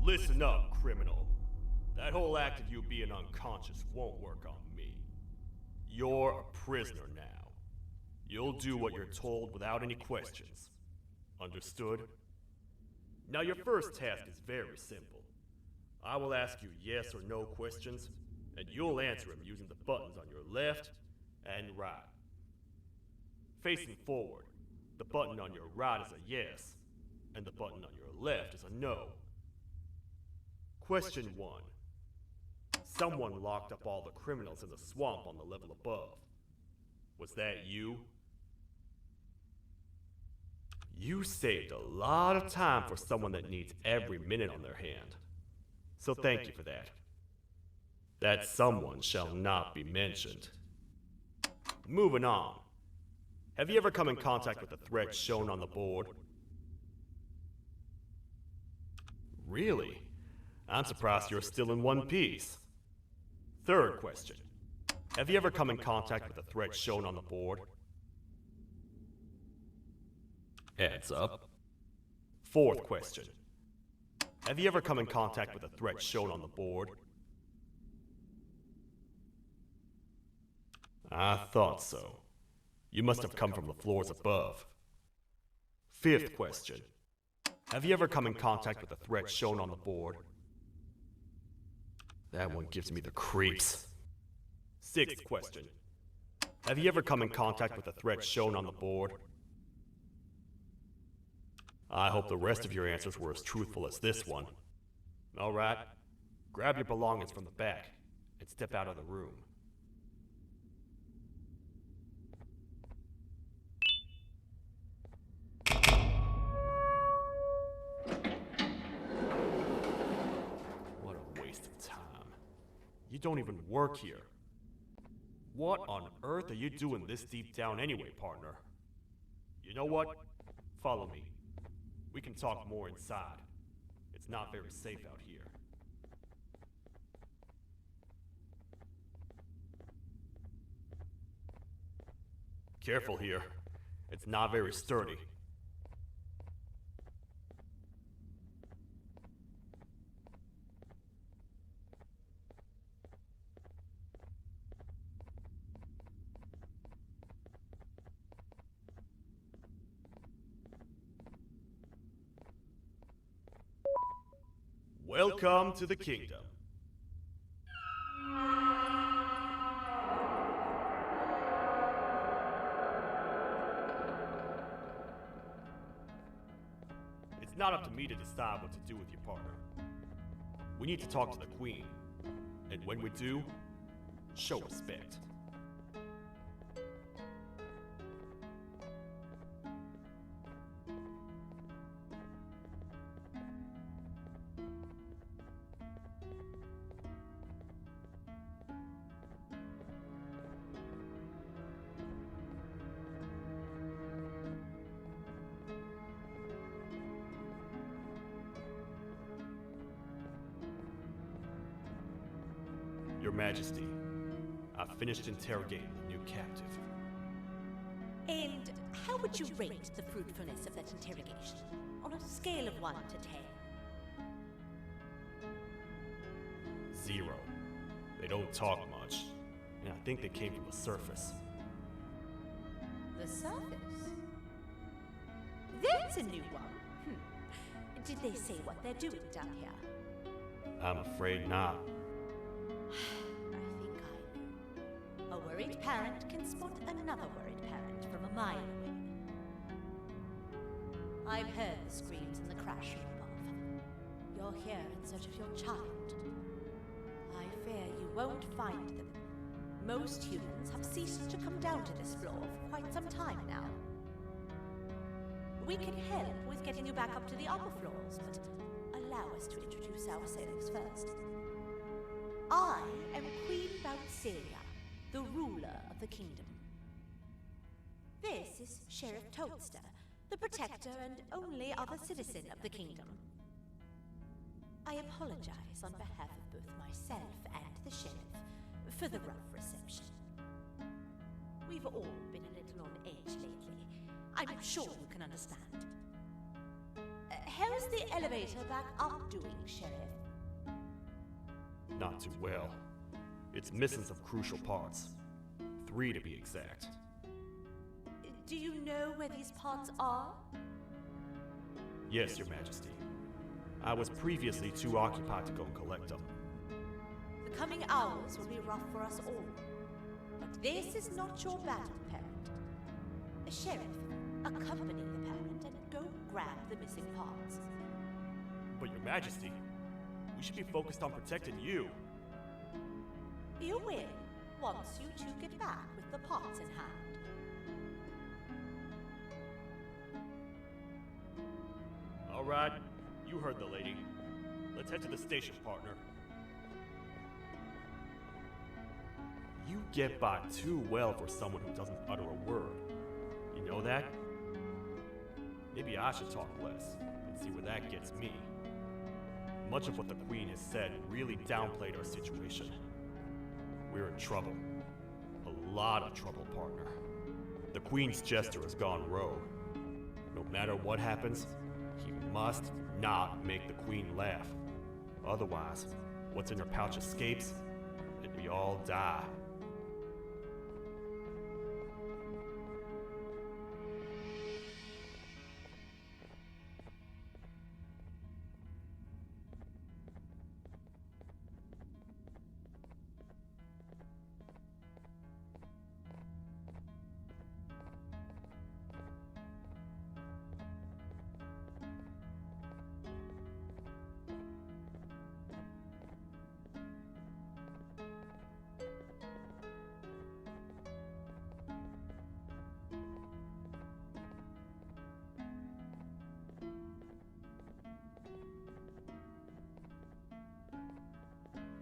Listen up, criminal. That whole act of you being unconscious won't work on me. You're a prisoner now. You'll do what you're told without any questions. Understood? Now your first task is very simple. I will ask you yes or no questions, and you'll answer them using the buttons on your left and right. Facing forward, the button on your right is a yes, and the button on your left is a no. Question 1. Someone locked up all the criminals in the swamp on the level above. Was that you? You saved a lot of time for someone that needs every minute on their hand. So thank you for that. That someone shall not be mentioned. Moving on. Have you ever come in contact with the threat shown on the board? Really? I'm surprised you're still in one piece. Third question. Have you ever come in contact with the threat shown on the board? Heads up. Fourth question. Have you ever come in contact with the threat shown on the board? I thought so. You must have come from the floors above. Fifth question. Have you ever come in contact with the threat shown on the board? That one gives me the creeps. Sixth question. Have you ever come in contact with the threat shown on the board? I hope the rest of your answers were as truthful as this one. Alright, grab your belongings from the back and step out of the room. What a waste of time. You don't even work here. What on earth are you doing this deep down anyway, partner? You know what? Follow me. We can talk more inside. It's not very safe out here. Careful here. It's not very sturdy. Welcome to the kingdom. It's not up to me to decide what to do with your partner. We need to talk to the queen. And when we do, show respect. Your Majesty, I've finished interrogating the new captive. And how would you rate the fruitfulness of that interrogation? On a scale of 1 to 10? 0. They don't talk much, and I think they came from the surface. The surface? That's a new one. Did they say what they're doing down here? I'm afraid not. I think I know. A worried parent can spot another worried parent from a mile away. I've heard the screams and the crashing above. You're here in search of your child. I fear you won't find them. Most humans have ceased to come down to this floor for quite some time now. We can help with getting you back up to the upper floors, but allow us to introduce ourselves first. I am Queen Bounselia, the ruler of the kingdom. This is Sheriff Toadster, the protector and only other citizen of the kingdom. I apologize on behalf of both myself and the sheriff for the rough reception. We've all been a little on edge lately. I'm sure you can understand. How's the elevator back up doing, Sheriff? Not too well. It's missing some crucial parts. 3 to be exact. Do you know where these parts are? Yes, Your Majesty. I was previously too occupied to go and collect them. The coming hours will be rough for us all. But this is not your battle, parent. Sheriff, accompany the parent and go grab the missing parts. But Your Majesty, we should be focused on protecting you. You will, once you two get back with the parts in hand. All right, you heard the lady. Let's head to the station, partner. You get by too well for someone who doesn't utter a word. You know that? Maybe I should talk less and see where that gets me. Much of what the Queen has said really downplayed our situation. We're in trouble. A lot of trouble, partner. The Queen's jester has gone rogue. No matter what happens, he must not make the Queen laugh. Otherwise, what's in her pouch escapes, and we all die.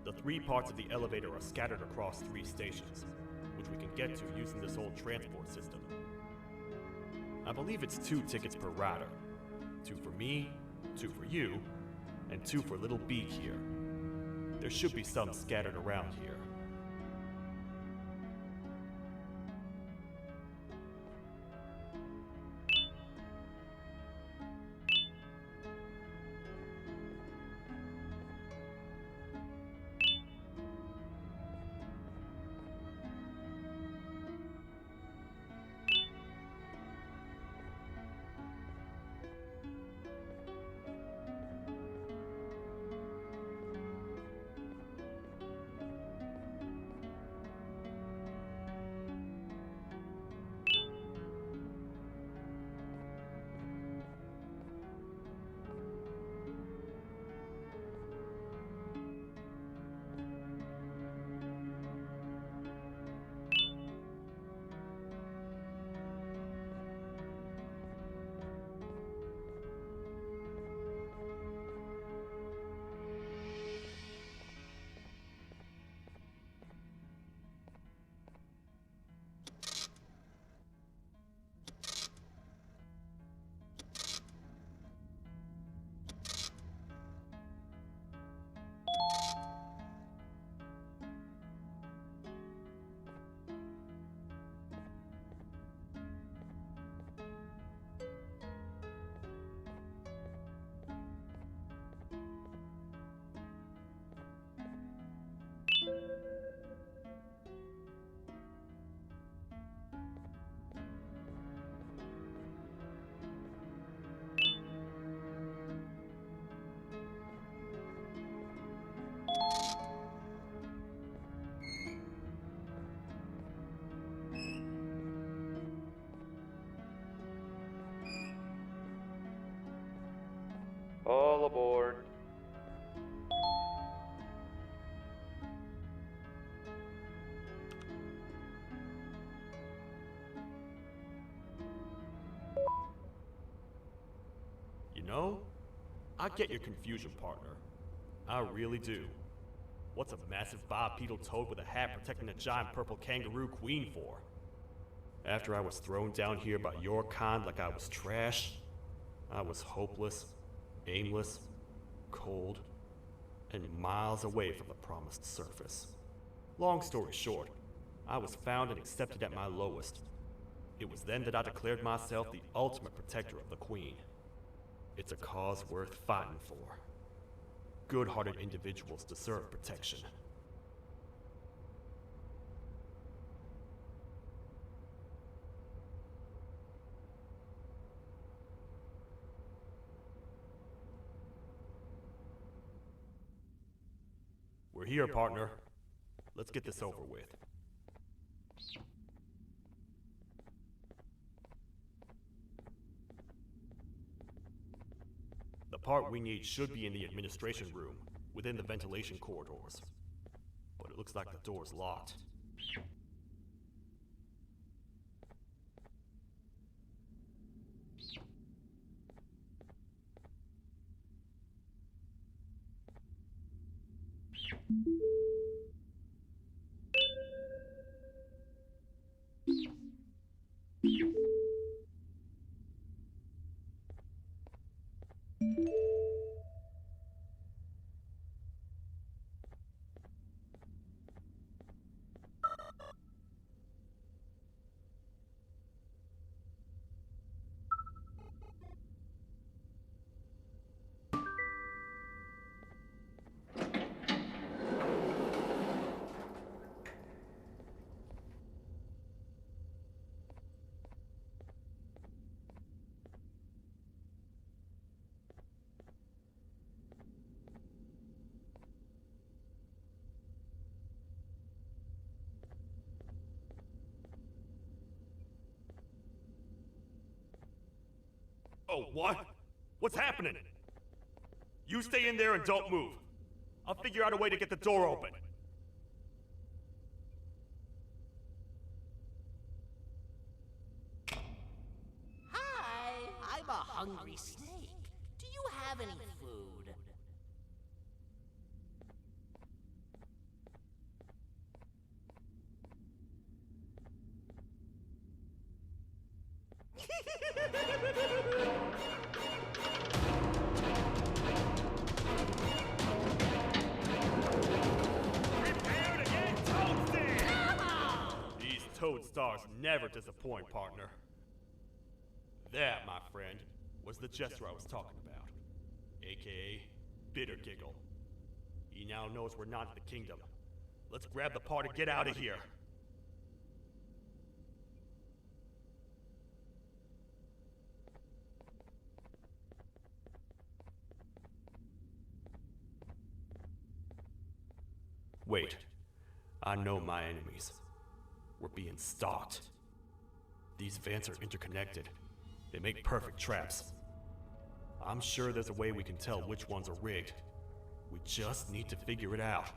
The 3 parts of the elevator are scattered across 3 stations, which we can get to using this old transport system. I believe it's 2 tickets per rider. 2 for me, 2 for you, and 2 for Little Beak here. There should be some scattered around here. know? I get your confusion, partner. I really do. What's a massive bipedal toad with a hat protecting a giant purple kangaroo queen for? After I was thrown down here by your kind like I was trash, I was hopeless, aimless, cold, and miles away from the promised surface. Long story short, I was found and accepted at my lowest. It was then that I declared myself the ultimate protector of the Queen. It's a cause worth fighting for. Good-hearted individuals deserve protection. We're here, partner. Let's get this over with. The part we need should be in the administration room, within the ventilation corridors. But it looks like the door's locked. Oh, what? What's happening? You stay in there and don't move. I'll figure out a way to get the door open. Hi, I'm a hungry snake. Do you have any food? Prepare to get toasted! These toad stars never disappoint, partner. That, my friend, was the jester I was talking about, aka Bitter Giggle. He now knows we're not in the kingdom. Let's grab the part and get out of here. Wait, I know my enemies. We're being stalked. These vents are interconnected. They make perfect traps. I'm sure there's a way we can tell which ones are rigged. We just need to figure it out.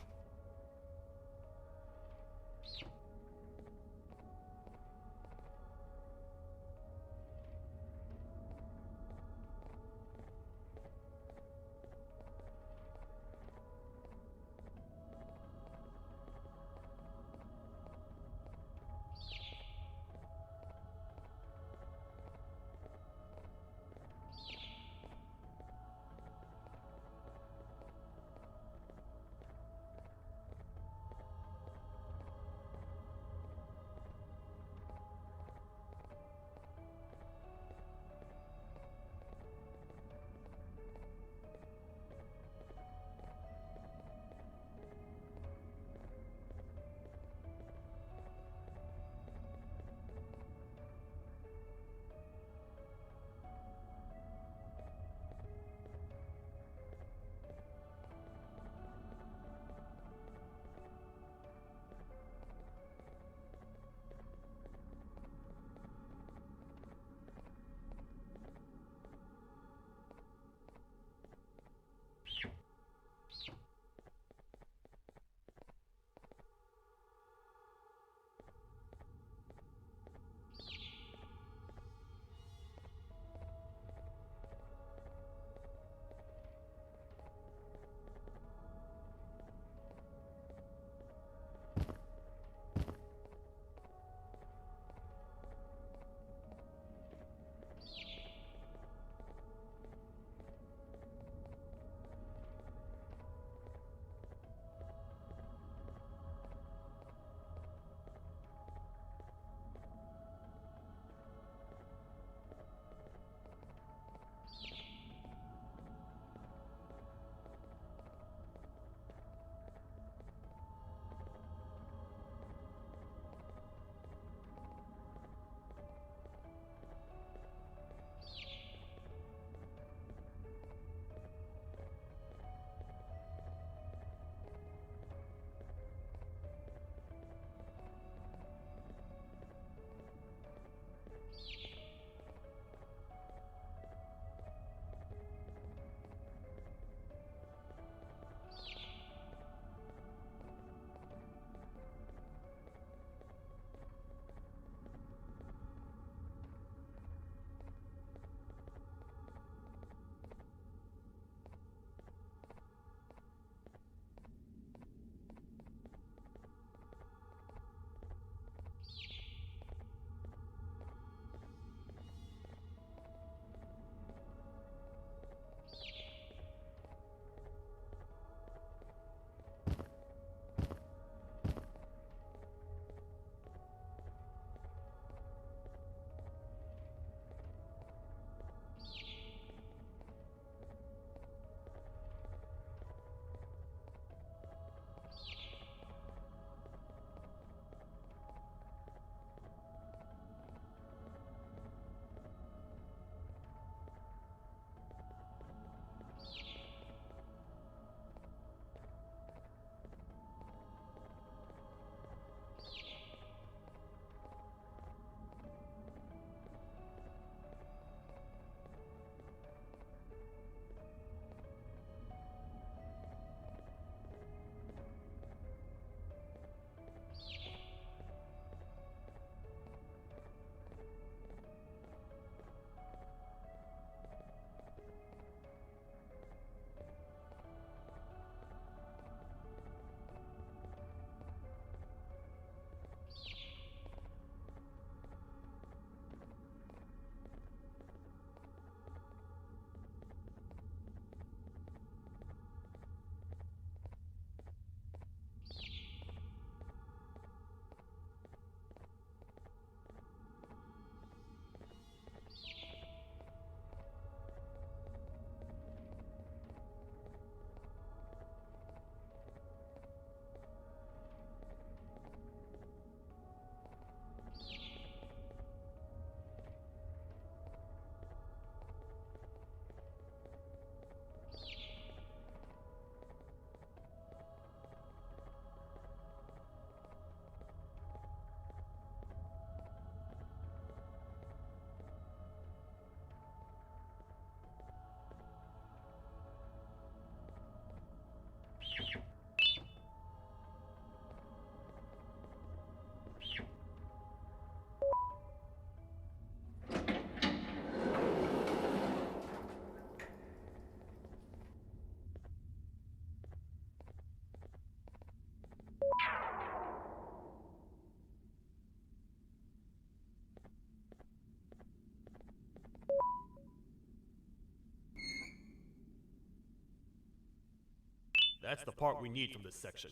That's the part we need from this section.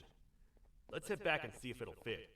Let's head back and see if it'll fit.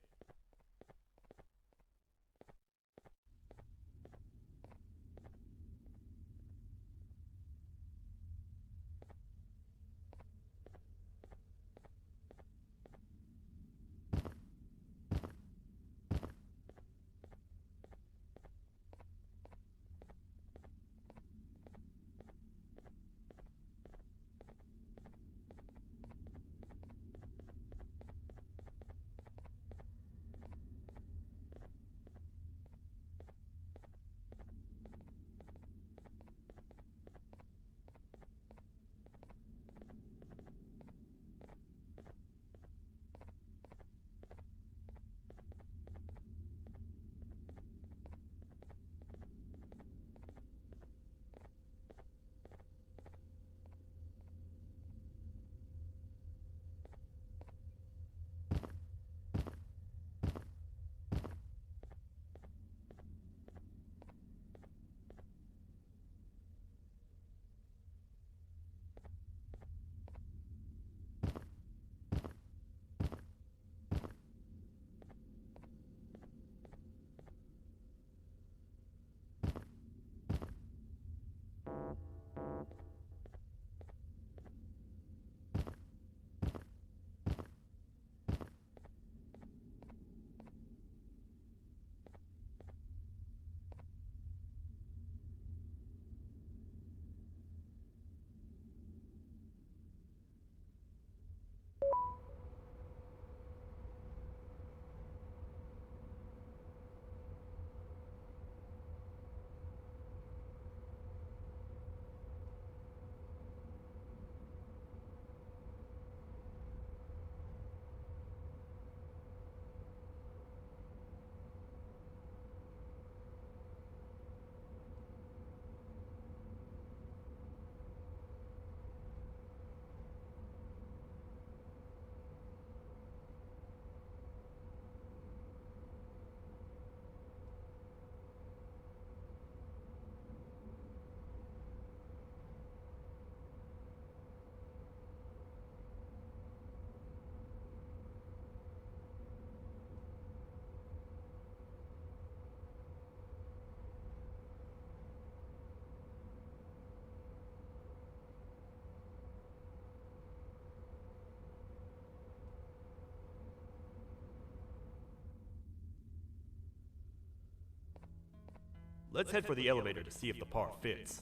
Let's head for the elevator to see if the part fits.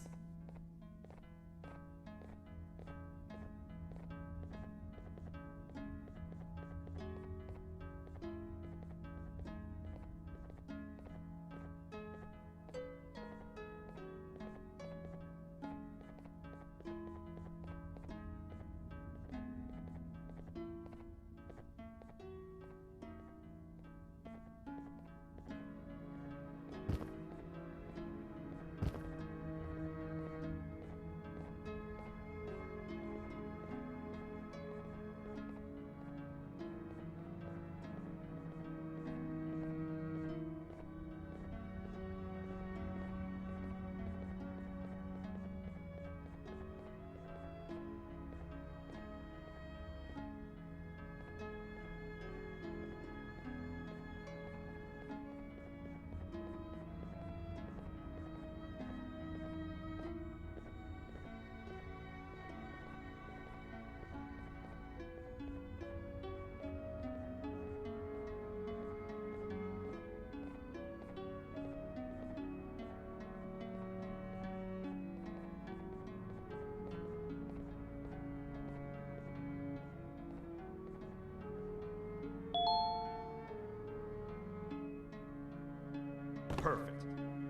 Perfect.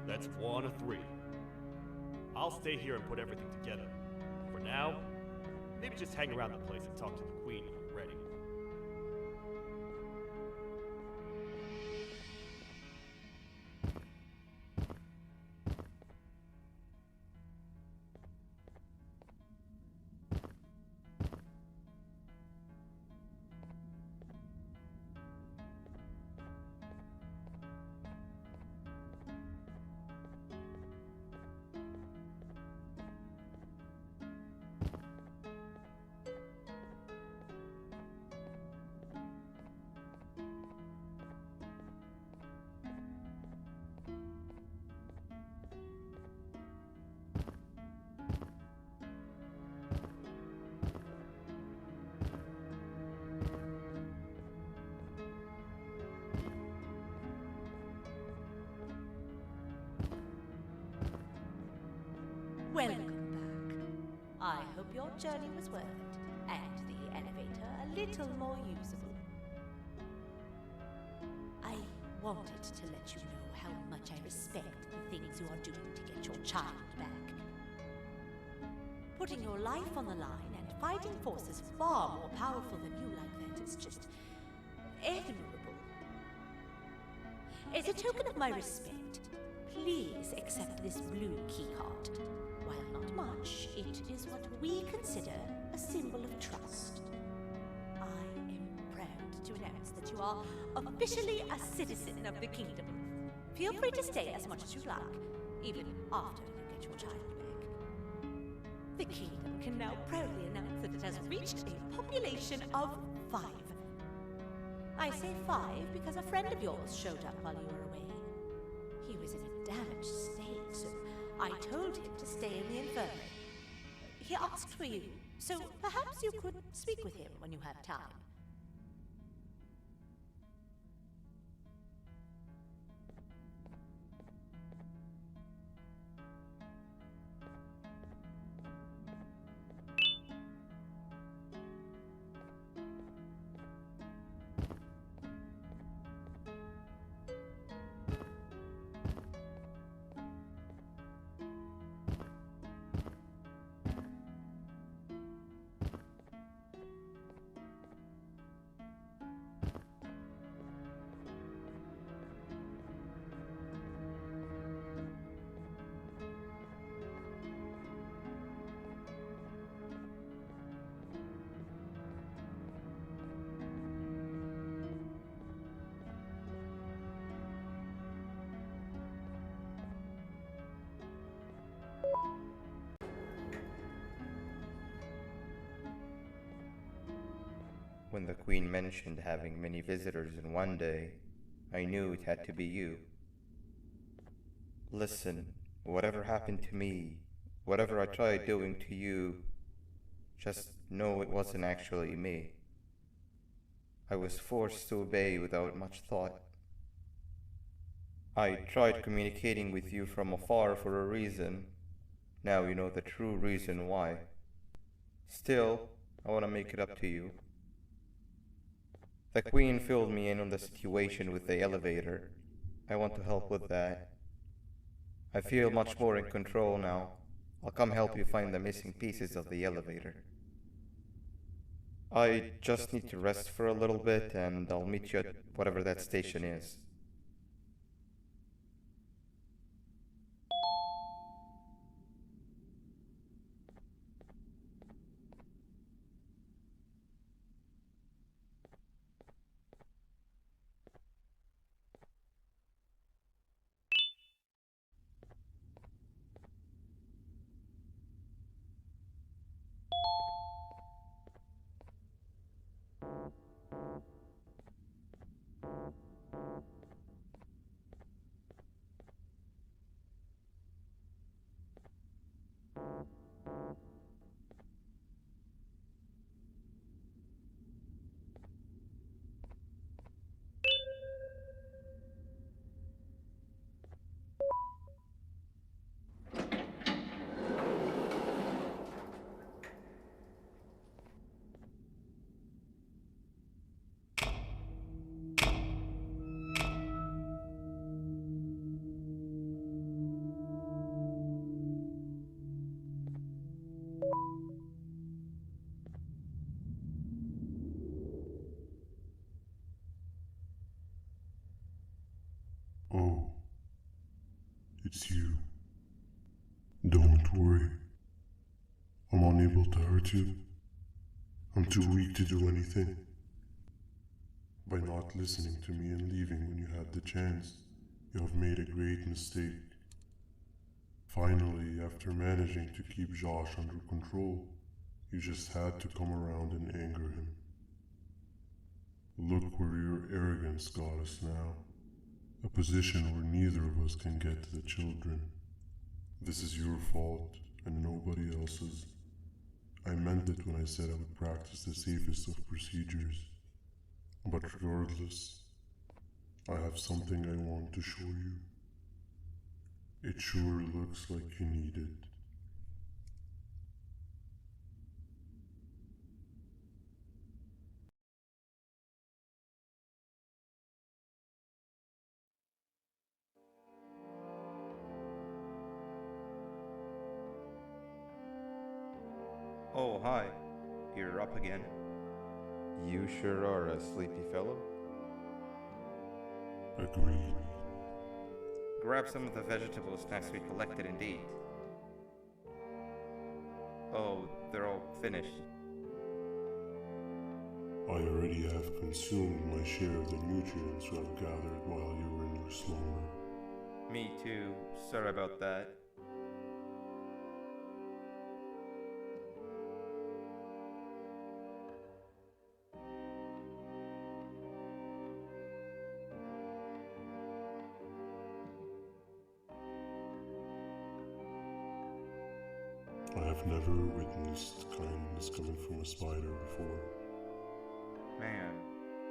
That's 1 of 3. I'll stay here and put everything together. For now, maybe just hang around the place and talk to the Queen when you're ready. Welcome back. I hope your journey was worth it, and the elevator a little more usable. I wanted to let you know how much I respect the things you are doing to get your child back. Putting your life on the line and fighting forces far more powerful than you like that is just admirable. As a token of my respect, please accept this blue keycard. While not much, it is what we consider a symbol of trust. I am proud to announce that you are officially a citizen of the kingdom. Feel free to stay as much as you like, even after you get your child back. The kingdom can now proudly announce that it has reached a population of 5. I say 5 because a friend of yours showed up while you were away. He was in a damaged state, so I told him to stay in the infirmary. He asked for you, so perhaps you could speak with him when you have time. When the Queen mentioned having many visitors in one day, I knew it had to be you. Listen, whatever happened to me, whatever I tried doing to you, just know it wasn't actually me. I was forced to obey without much thought. I tried communicating with you from afar for a reason. Now you know the true reason why. Still, I want to make it up to you. The Queen filled me in on the situation with the elevator. I want to help with that. I feel much more in control now. I'll come help you find the missing pieces of the elevator. I just need to rest for a little bit, and I'll meet you at whatever that station is. Oh, it's you. Don't worry. I'm unable to hurt you. I'm too weak to do anything. By not listening to me and leaving when you had the chance, you have made a great mistake. Finally, after managing to keep Josh under control, you just had to come around and anger him. Look where your arrogance got us now. A position where neither of us can get to the children. This is your fault and nobody else's. I meant it when I said I would practice the safest of procedures. But regardless, I have something I want to show you. It sure looks like you need it. Oh, hi. You're up again. You sure are a sleepy fellow. Agreed. Grab some of the vegetable snacks we collected indeed. Oh, they're all finished. I already have consumed my share of the nutrients I've gathered while you were in your slumber. Me too. Sorry about that. I have never witnessed kindness coming from a spider before. Man,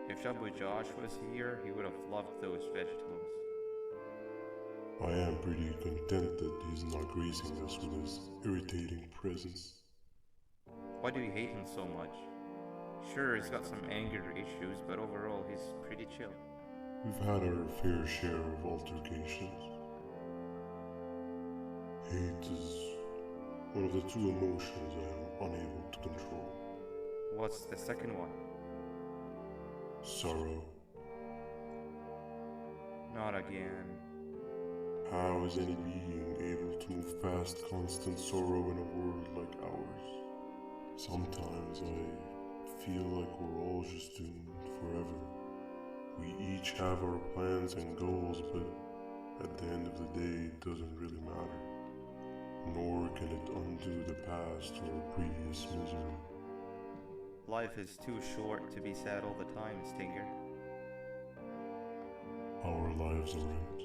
if Shabu Josh was here, he would have loved those vegetables. I am pretty content that he's not gracing us with his irritating presence. Why do you hate him so much? Sure, he's got some anger issues, but overall he's pretty chill. We've had our fair share of altercations. Hate is one of the two emotions I am unable to control. What's the second one? Sorrow. Not again. How is any being able to move past constant sorrow in a world like ours? Sometimes I feel like we're all just doomed forever. We each have our plans and goals, but at the end of the day, it doesn't really matter. Nor can it undo the past or previous misery. Life is too short to be sad all the time, Stinger. Our lives aren't.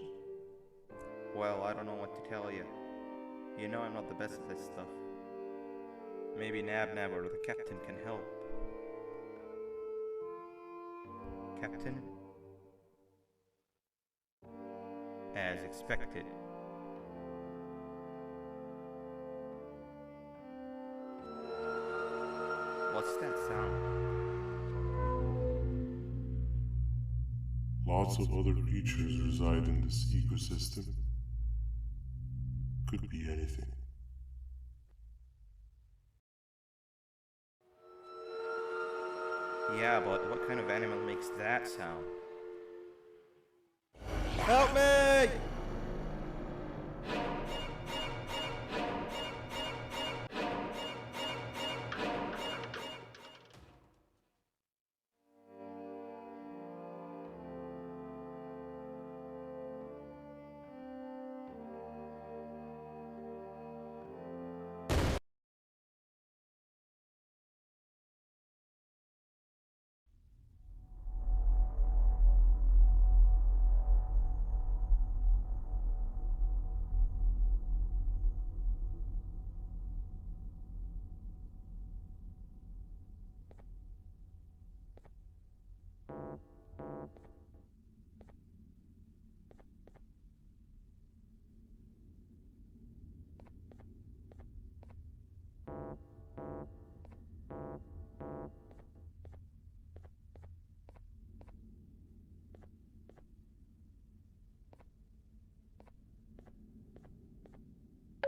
Well, I don't know what to tell you. You know I'm not the best at this stuff. Maybe Nab or the captain can help. Captain? As expected. What's that sound? Lots of other creatures reside in this ecosystem. Could be anything. Yeah, but what kind of animal makes that sound? Help me!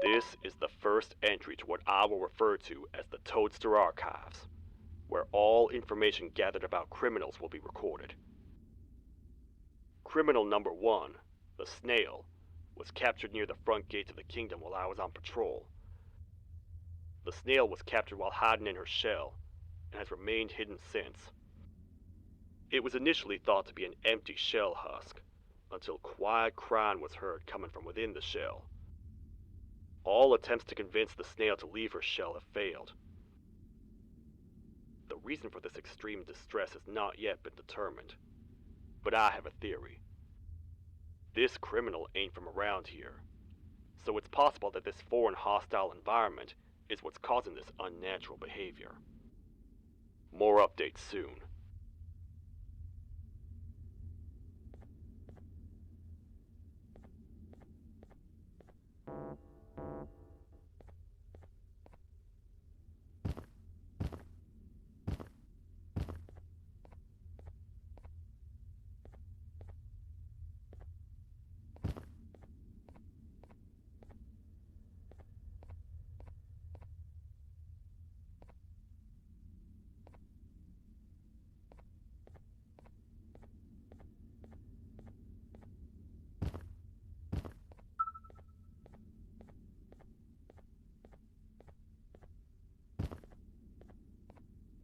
This is the first entry to what I will refer to as the Toadster Archives, where all information gathered about criminals will be recorded. Criminal number 1, the snail, was captured near the front gates of the kingdom while I was on patrol. The snail was captured while hiding in her shell, and has remained hidden since. It was initially thought to be an empty shell husk, until quiet crying was heard coming from within the shell. All attempts to convince the snail to leave her shell have failed. The reason for this extreme distress has not yet been determined, but I have a theory. This criminal ain't from around here, so it's possible that this foreign hostile environment is what's causing this unnatural behavior. More updates soon.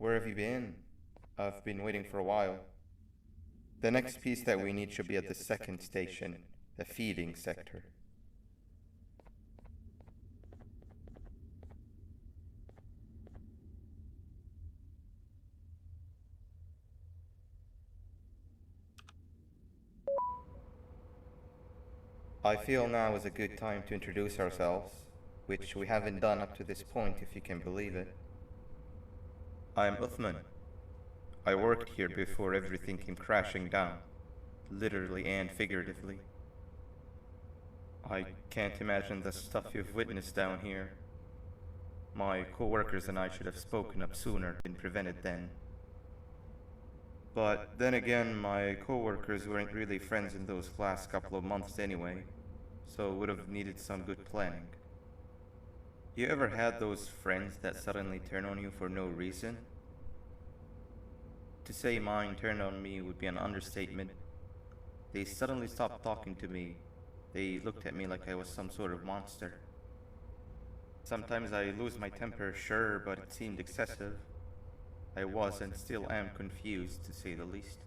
where have you been? I've been waiting for a while. The next piece that we need should be at the second station, the feeding sector. I feel now is a good time to introduce ourselves, which we haven't done up to this point, if you can believe it. I'm Uthman. I worked here before everything came crashing down, literally and figuratively. I can't imagine the stuff you've witnessed down here. My co-workers and I should have spoken up sooner and prevented then. But then again, my co-workers weren't really friends in those last couple of months anyway, so would have needed some good planning. You ever had those friends that suddenly turn on you for no reason? To say mine turned on me would be an understatement. They suddenly stopped talking to me. They looked at me like I was some sort of monster. Sometimes I lose my temper, sure, but it seemed excessive. I was and still am confused, to say the least.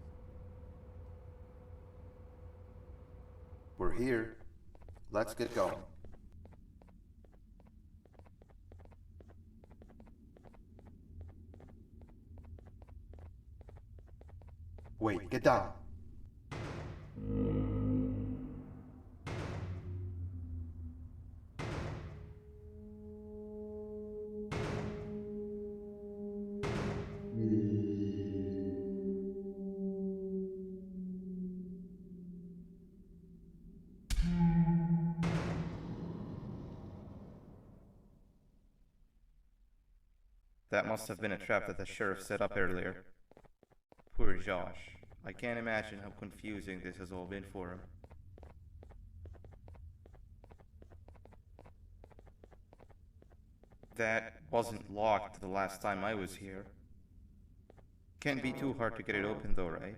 We're here. Let's get going. Wait, get down. That must have been a trap that the sheriff set up earlier. Poor Josh. I can't imagine how confusing this has all been for him. That wasn't locked the last time I was here. Can't be too hard to get it open though, right?